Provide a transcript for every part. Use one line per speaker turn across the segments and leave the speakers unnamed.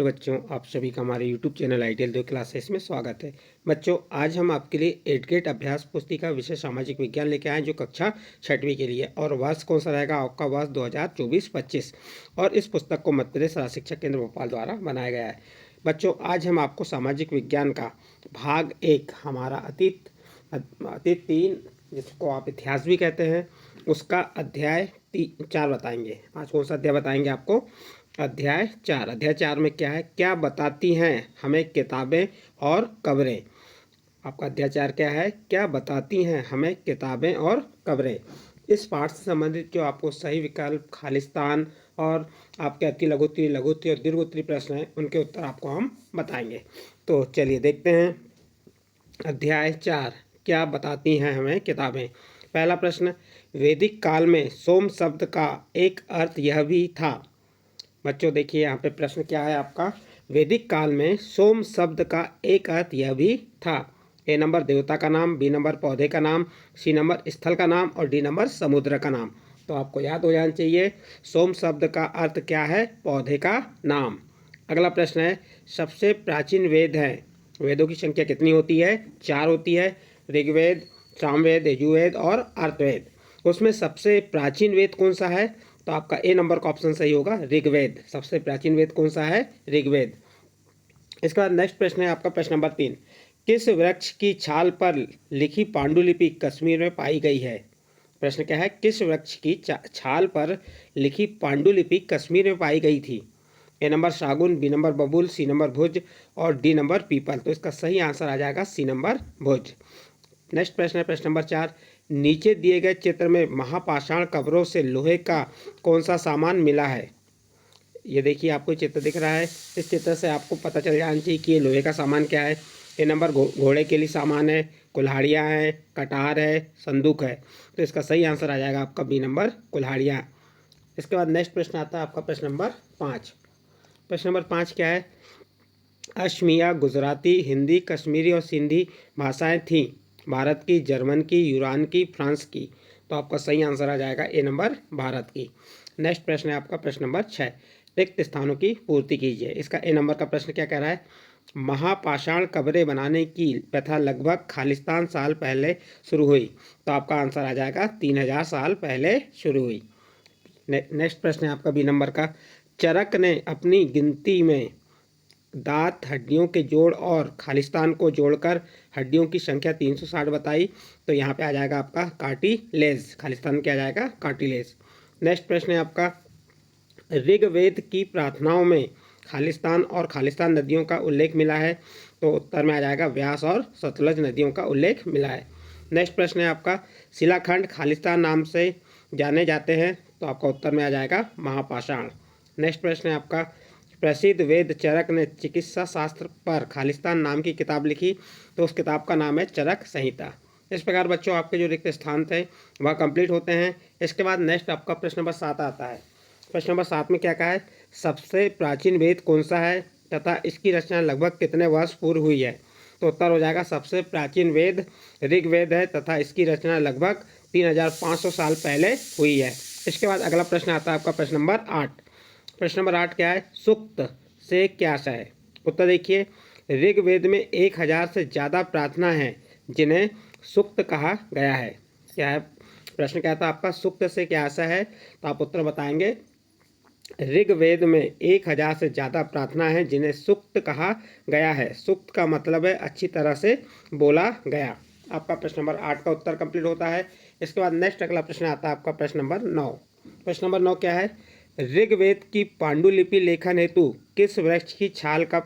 बच्चों, आप सभी का हमारे YouTube चैनल आइडियल 2 क्लासेस में स्वागत है। बच्चों, आज हम आपके लिए 8th ग्रेड अभ्यास पुस्तिका विषय सामाजिक विज्ञान लेके आए हैं, जो कक्षा 6वीं के लिए, और वर्ष कौन सा रहेगा? आपका वर्ष 2024-25। और इस पुस्तक को मध्य प्रदेश राज्य शिक्षा केंद्र भोपाल द्वारा बनाया गया है। बच्चों, आज हम आपको सामाजिक विज्ञान का भाग 1, हमारा अतीत 3, जिसको आप इतिहास भी कहते हैं, उसका अध्याय 4 बताएंगे। आज कौन सा अध्याय बताएंगे आपको? अध्याय 4। अध्याय 4 में क्या है? क्या बताती हैं हमें किताबें और कब्रें। आपका अध्याय 4 क्या है? क्या बताती हैं हमें किताबें और कब्रें। इस पाठ से संबंधित जो आपको सही विकल्प, खालिस्तान और आपके अति लघुत्तरी, लघुत्तरी और दीर्घोत्तरी प्रश्न हैं, उनके उत्तर आपको हम बताएंगे। तो चलिए देखते हैं। अध्याय 4, क्या बताती हैं हमें किताबें। पहला प्रश्न, वैदिक काल में सोम शब्द का एक अर्थ यह भी था। बच्चों देखिए, यहाँ पे प्रश्न क्या है आपका? वैदिक काल में सोम शब्द का एक अर्थ यह भी था। ए नंबर देवता का नाम, बी नंबर पौधे का नाम, सी नंबर स्थल का नाम और डी नंबर समुद्र का नाम। तो आपको याद हो जाना चाहिए, सोम शब्द का अर्थ क्या है? पौधे का नाम। अगला प्रश्न है, सबसे प्राचीन वेद है। वेदों की संख्या कितनी होती है? 4 होती है। ऋग्वेद, सामवेद, यजुर्वेद और अर्थवेद। उसमें सबसे प्राचीन वेद कौन सा है? तो आपका ए नंबर का ऑप्शन सही होगा, ऋग्वेद। सबसे प्राचीन वेद कौन सा है? ऋग्वेद। इसके बाद नेक्स्ट प्रश्न है आपका, प्रश्न नंबर 3, किस वृक्ष की छाल पर लिखी पांडुलिपि कश्मीर में पाई गई है? प्रश्न क्या है? किस वृक्ष की छाल पर लिखी पांडुलिपि कश्मीर में पाई गई थी? ए नंबर सागुन, बी नंबर बबूल, सी नंबर भुज और डी नंबर पीपल। तो इसका सही आंसर आ जाएगा सी नंबर भुज। नेक्स्ट प्रश्न है प्रश्न नंबर 4, नीचे दिए गए चित्र में महापाषाण कब्रों से लोहे का कौन सा सामान मिला है? ये देखिए, आपको चित्र दिख रहा है। इस चित्र से आपको पता चल जाना चाहिए कि ये लोहे का सामान क्या है। ए नंबर घोड़े के लिए सामान है, कुल्हाड़ियाँ हैं, कटार है, संदूक है। तो इसका सही आंसर आ जाएगा आपका बी नंबर कुल्हाड़ियाँ। इसके बाद नेक्स्ट प्रश्न आता है आपका प्रश्न नंबर 5। प्रश्न नंबर 5 क्या है? अशमिया गुजराती, हिंदी, कश्मीरी और सिंधी भाषाएं थीं। भारत की, जर्मन की, यूनान की, फ्रांस की। तो आपका सही आंसर आ जाएगा ए नंबर भारत की। नेक्स्ट प्रश्न है आपका प्रश्न नंबर 6, रिक्त स्थानों की पूर्ति कीजिए। इसका ए नंबर का प्रश्न क्या कह रहा है? महापाषाण कब्रें बनाने की प्रथा लगभग खालिस्तान साल पहले शुरू हुई। तो आपका आंसर आ जाएगा 3000 साल पहले शुरू हुई। नेक्स्ट प्रश्न है आपका बी नंबर का, चरक ने अपनी गिनती में दांत, हड्डियों के जोड़ और खालिस्तान को जोड़कर हड्डियों की संख्या 360 बताई। तो यहाँ पे आ जाएगा आपका कार्टिलेज। खालिस्तान क्या आ जाएगा? कार्टिलेज। नेक्स्ट प्रश्न है आपका, ऋग्वेद की प्रार्थनाओं में खालिस्तान और खालिस्तान नदियों का उल्लेख मिला है। तो उत्तर में आ जाएगा व्यास और सतलज नदियों का उल्लेख मिला है। नेक्स्ट प्रश्न है आपका, शिलाखंड खालिस्तान नाम से जाने जाते हैं। तो आपका उत्तर में आ जाएगा महापाषाण। नेक्स्ट प्रश्न है आपका, प्रसिद्ध वेद चरक ने चिकित्सा शास्त्र पर खालिस्तान नाम की किताब लिखी। तो उस किताब का नाम है चरक संहिता। इस प्रकार बच्चों आपके जो रिक्त स्थान थे वह कंप्लीट होते हैं। इसके बाद नेक्स्ट आपका प्रश्न नंबर 7 आता है। प्रश्न नंबर 7 में क्या कहा है? सबसे प्राचीन वेद कौन सा है तथा इसकी रचना लगभग कितने वर्ष पूर्व हुई है? तो उत्तर हो जाएगा सबसे प्राचीन वेद ऋग्वेद है तथा इसकी रचना लगभग 3500 साल पहले हुई है। इसके बाद अगला प्रश्न आता है आपका प्रश्न नंबर 8। प्रश्न नंबर 8 क्या है? सूक्त से क्या आशय है? उत्तर देखिए, ऋग्वेद में 1000 से ज़्यादा प्रार्थना हैं जिन्हें सूक्त कहा गया है। क्या है प्रश्न? क्या था आपका? सूक्त से क्या आशय है? तो आप उत्तर बताएंगे, ऋग्वेद में 1000 से ज़्यादा प्रार्थना है जिन्हें सूक्त कहा गया है। सूक्त का मतलब है अच्छी तरह से बोला गया। आपका प्रश्न नंबर 8 का उत्तर कंप्लीट होता है। इसके बाद नेक्स्ट अगला प्रश्न आता है आपका प्रश्न नंबर 9। प्रश्न नंबर 9 क्या है? ऋग्वेद की पांडुलिपि लेखन हेतु किस वृक्ष की छाल का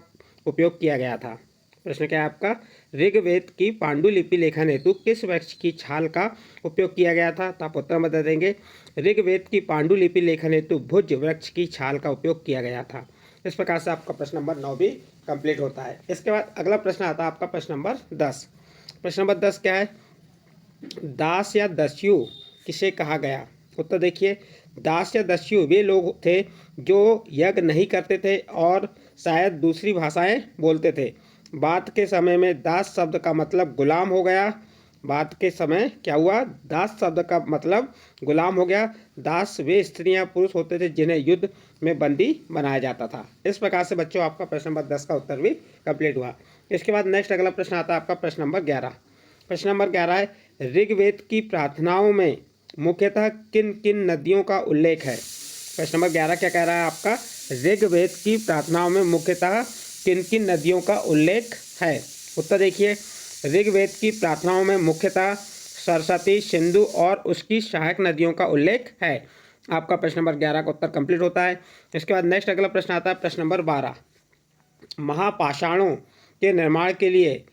उपयोग किया गया था? प्रश्न क्या है आपका? ऋग्वेद की पांडुलिपि लेखन हेतु किस वृक्ष की छाल का उपयोग किया गया था? तो आप उत्तर बता देंगे, ऋग्वेद की पांडुलिपि लेखन हेतु भुज वृक्ष की छाल का उपयोग किया गया था। इस प्रकार से आपका प्रश्न नंबर 9 भी कंप्लीट होता है। इसके बाद अगला प्रश्न आता है आपका प्रश्न नंबर 10। प्रश्न नंबर 10 क्या है? दास या दस्यु किसे कहा गया? उत्तर देखिए, दास या दस्यु वे लोग थे जो यज्ञ नहीं करते थे और शायद दूसरी भाषाएं बोलते थे। बाद के समय में दास शब्द का मतलब गुलाम हो गया। बाद के समय क्या हुआ, दास शब्द का मतलब गुलाम हो गया। दास वे स्त्रियां पुरुष होते थे जिन्हें युद्ध में बंदी बनाया जाता था। इस प्रकार से बच्चों आपका प्रश्न नंबर 10 का उत्तर भी कंप्लीट हुआ। इसके बाद नेक्स्ट अगला प्रश्न आता है आपका प्रश्न नंबर 11। प्रश्न नंबर 11 है, ऋग्वेद की प्रार्थनाओं में मुख्यतः किन किन नदियों का उल्लेख है। प्रश्न नंबर 11 क्या कह रहा है आपका, ऋग्वेद की प्रार्थनाओं में मुख्यतः किन किन नदियों का उल्लेख है। उत्तर देखिए, ऋग्वेद की प्रार्थनाओं में मुख्यतः सरस्वती, सिंधु और उसकी सहायक नदियों का उल्लेख है। आपका प्रश्न नंबर 11 का उत्तर कंप्लीट होता है। इसके बाद नेक्स्ट अगला प्रश्न आता है प्रश्न नंबर 12। महापाषाणों के निर्माण के लिए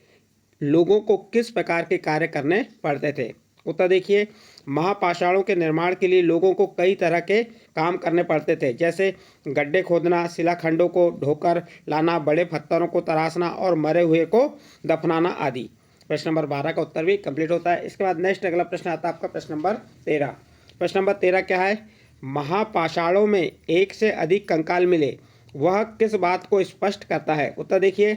लोगों को किस प्रकार के कार्य करने पड़ते थे। उत्तर देखिए, महापाषाणों के निर्माण के लिए लोगों को कई तरह के काम करने पड़ते थे, जैसे गड्ढे खोदना, शिलाखंडों को ढोकर लाना, बड़े पत्थरों को तराशना और मरे हुए को दफनाना आदि। प्रश्न नंबर 12 का उत्तर भी कंप्लीट होता है। इसके बाद नेक्स्ट अगला प्रश्न आता है आपका प्रश्न नंबर 13। प्रश्न नंबर 13 क्या है, महापाषाणों में एक से अधिक कंकाल मिले, वह किस बात को स्पष्ट करता है। उत्तर देखिए,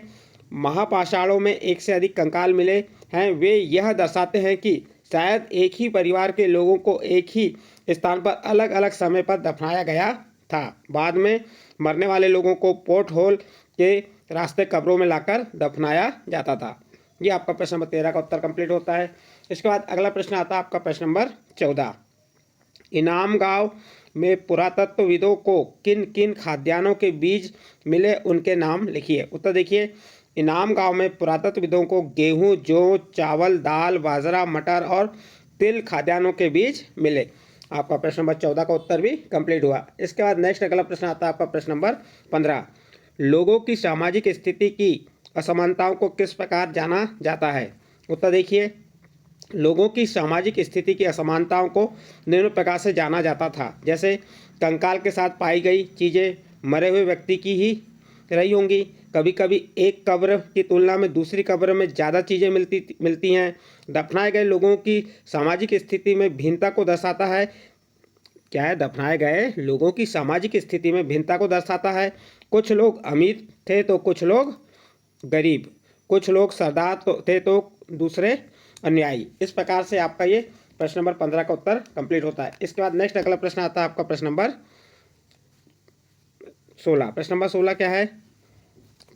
महापाषाणों में एक से अधिक कंकाल मिले हैं, वे यह दर्शाते हैं कि शायद एक ही परिवार के लोगों को एक ही स्थान पर अलग अलग समय पर दफनाया गया था। बाद में मरने वाले लोगों को पोर्ट होल के रास्ते कब्रों में लाकर दफनाया जाता था। ये आपका प्रश्न नंबर 13 का उत्तर कंप्लीट होता है। इसके बाद अगला प्रश्न आता है आपका प्रश्न नंबर 14। इनाम गांव में पुरातत्वविदों को किन किन खाद्यान्नों के बीज मिले, उनके नाम लिखिए। उत्तर देखिए, इनाम गांव में पुरातत्वविदों को गेहूं, जौ, चावल, दाल, बाजरा, मटर और तिल खाद्यान्नों के बीज मिले। आपका प्रश्न नंबर 14 का उत्तर भी कंप्लीट हुआ। इसके बाद नेक्स्ट अगला प्रश्न आता है आपका प्रश्न नंबर 15। लोगों की सामाजिक स्थिति की असमानताओं को किस प्रकार जाना जाता है। उत्तर देखिए, लोगों की सामाजिक स्थिति की असमानताओं को निम्न प्रकार से जाना जाता था, जैसे कंकाल के साथ पाई गई चीज़ें मरे हुए व्यक्ति की ही रही होंगी, कभी कभी एक कब्र की तुलना में दूसरी कब्र में ज़्यादा चीज़ें मिलती हैं। दफनाए गए लोगों की सामाजिक स्थिति में भिन्नता को दर्शाता है। क्या है, दफनाए गए लोगों की सामाजिक स्थिति में भिन्नता को दर्शाता है। कुछ लोग अमीर थे तो कुछ लोग गरीब, कुछ लोग सरदार थे तो दूसरे अनुयायी। इस प्रकार से आपका ये प्रश्न नंबर 15 का उत्तर कंप्लीट होता है। इसके बाद नेक्स्ट अगला प्रश्न आता है आपका प्रश्न नंबर 16। प्रश्न नंबर 16 क्या है,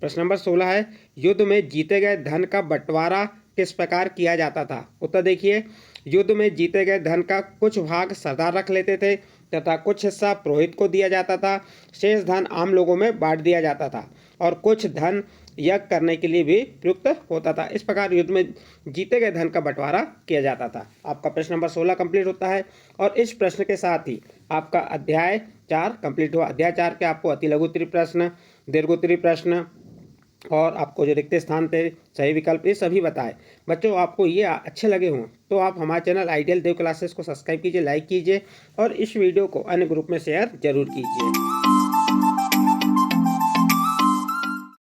प्रश्न नंबर 16 है, युद्ध में जीते गए धन का बंटवारा किस प्रकार किया जाता था। उत्तर देखिए, युद्ध में जीते गए धन का कुछ भाग सरदार रख लेते थे तथा कुछ हिस्सा पुरोहित को दिया जाता था। शेष धन आम लोगों में बांट दिया जाता था और कुछ धन यज्ञ करने के लिए भी प्रयुक्त होता था। इस प्रकार युद्ध में जीते गए धन का बंटवारा किया जाता था। आपका प्रश्न नंबर 16 कंप्लीट होता है और इस प्रश्न के साथ ही आपका अध्याय 4 कंप्लीट हुआ। अध्याय 4 के आपको अति लघु उत्तरीय प्रश्न, दीर्घ उत्तरीय प्रश्न और आपको जो रिक्त स्थान थे, सही विकल्प, ये सभी बताए। बच्चों आपको ये अच्छे लगे हों तो आप हमारे चैनल आइडियल देव क्लासेस को सब्सक्राइब कीजिए, लाइक कीजिए और इस वीडियो को अन्य ग्रुप में शेयर जरूर कीजिए।